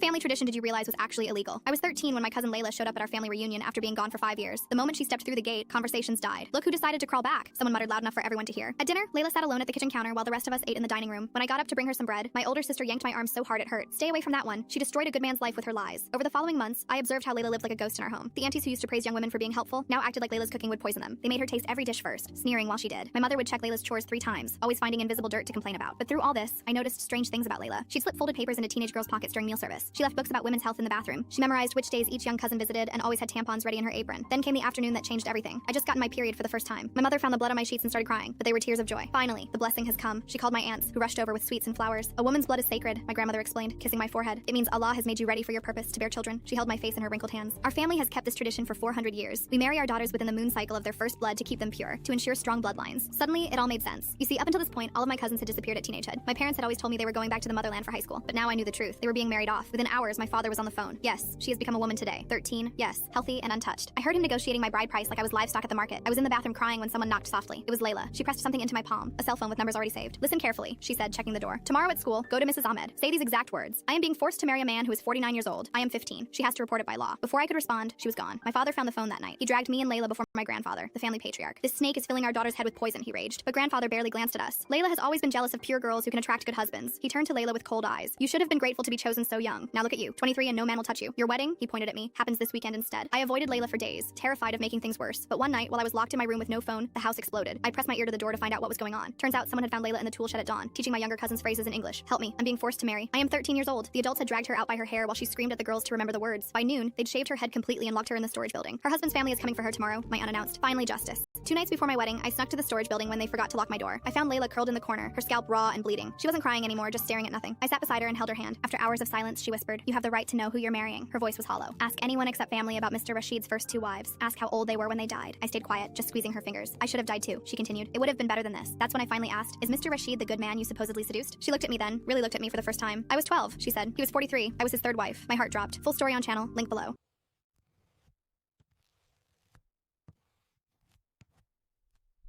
family tradition did you realize was actually illegal? I was 13 when my cousin Layla showed up at our family reunion after being gone for 5 years. The moment she stepped through the gate, conversations died. Look who decided to crawl back, someone muttered loud enough for everyone to hear. At dinner, Layla sat alone at the kitchen counter while the rest of us ate in the dining room. When I got up to bring her some bread, my older sister yanked my arm so hard it hurt. Stay away from that one. She destroyed a good man's life with her lies. Over the following months, I observed how Layla lived like a ghost in our home. The aunties who used to praise young women for being helpful now acted like Layla's cooking would poison them. They made her taste every dish first, sneering while she did. My mother would check Layla's chores 3 times, always finding invisible dirt to complain about. But through all this, I noticed strange things about Layla. She'd slip folded papers into teenage girls' pockets during meal service. She left books about women's health in the bathroom. She memorized which days each young cousin visited and always had tampons ready in her apron. Then came the afternoon that changed everything. I just gotten my period for the first time. My mother found the blood on my sheets and started crying, but they were tears of joy. Finally, the blessing has come. She called my aunts, who rushed over with sweets and flowers. A woman's blood is sacred, my grandmother explained, kissing my forehead. It means Allah has made you ready for your purpose to bear children. She held my face in her wrinkled hands. Our family has kept this tradition for 400 years. We marry our daughters within the moon cycle of their first blood to keep them pure, to ensure strong bloodlines. Suddenly, it all made sense. You see, up until this point, all of my cousins had disappeared at teenagehood. My parents had always told me they were going back to the motherland for high school, but now I knew the truth. They were being married off. Within hours, my father was on the phone. Yes, she has become a woman today. 13, yes, healthy and untouched. I heard him negotiating my bride price like I was livestock at the market. I was in the bathroom crying when someone knocked softly. It was Layla. She pressed something into my palm, a cell phone with numbers already saved. Listen carefully, she said, checking the door. Tomorrow at school, go to Mrs. Ahmed. Say these exact words. I am being forced to marry a man who is 49 years old. I am 15. She has to report it by law. Before I could respond, she was gone. My father found the phone that night. He dragged me and Layla before my grandfather, the family patriarch. This snake is filling our daughter's head with poison, he raged. But grandfather barely glanced at us. Layla has always been jealous of pure girls who can attract good husbands. He turned to Layla with cold eyes. You should have been grateful to be chosen so young. Now look at you, 23 and no man will touch you. Your wedding, he pointed at me, happens this weekend instead. I avoided Layla for days, terrified of making things worse. But one night, while I was locked in my room with no phone, the house exploded. I pressed my ear to the door to find out what was going on. Turns out someone had found Layla in the tool shed at dawn, teaching my younger cousins phrases in English. Help me, I'm being forced to marry. I am 13 years old. The adults had dragged her out by her hair while she screamed at the girls to remember the words. By noon, they'd shaved her head completely and locked her in the storage building. Her husband's family is coming for her tomorrow, my unannounced. Finally, justice. 2 nights before my wedding, I snuck to the storage building when they forgot to lock my door. I found Layla curled in the corner, her scalp raw and bleeding. She wasn't crying anymore, just staring at nothing. I sat beside her and held her hand. After hours of silence, she whispered, "You have the right to know who you're marrying." Her voice was hollow. "Ask anyone except family about Mr. Rashid's first 2 wives. Ask how old they were when they died." I stayed quiet, just squeezing her fingers. "I should have died too," she continued. "It would have been better than this." That's when I finally asked, "Is Mr. Rashid the good man you supposedly seduced?" She looked at me then, really looked at me for the first time. "I was 12, she said. "He was 43. I was his 3rd wife." My heart dropped. Full story on channel, link below.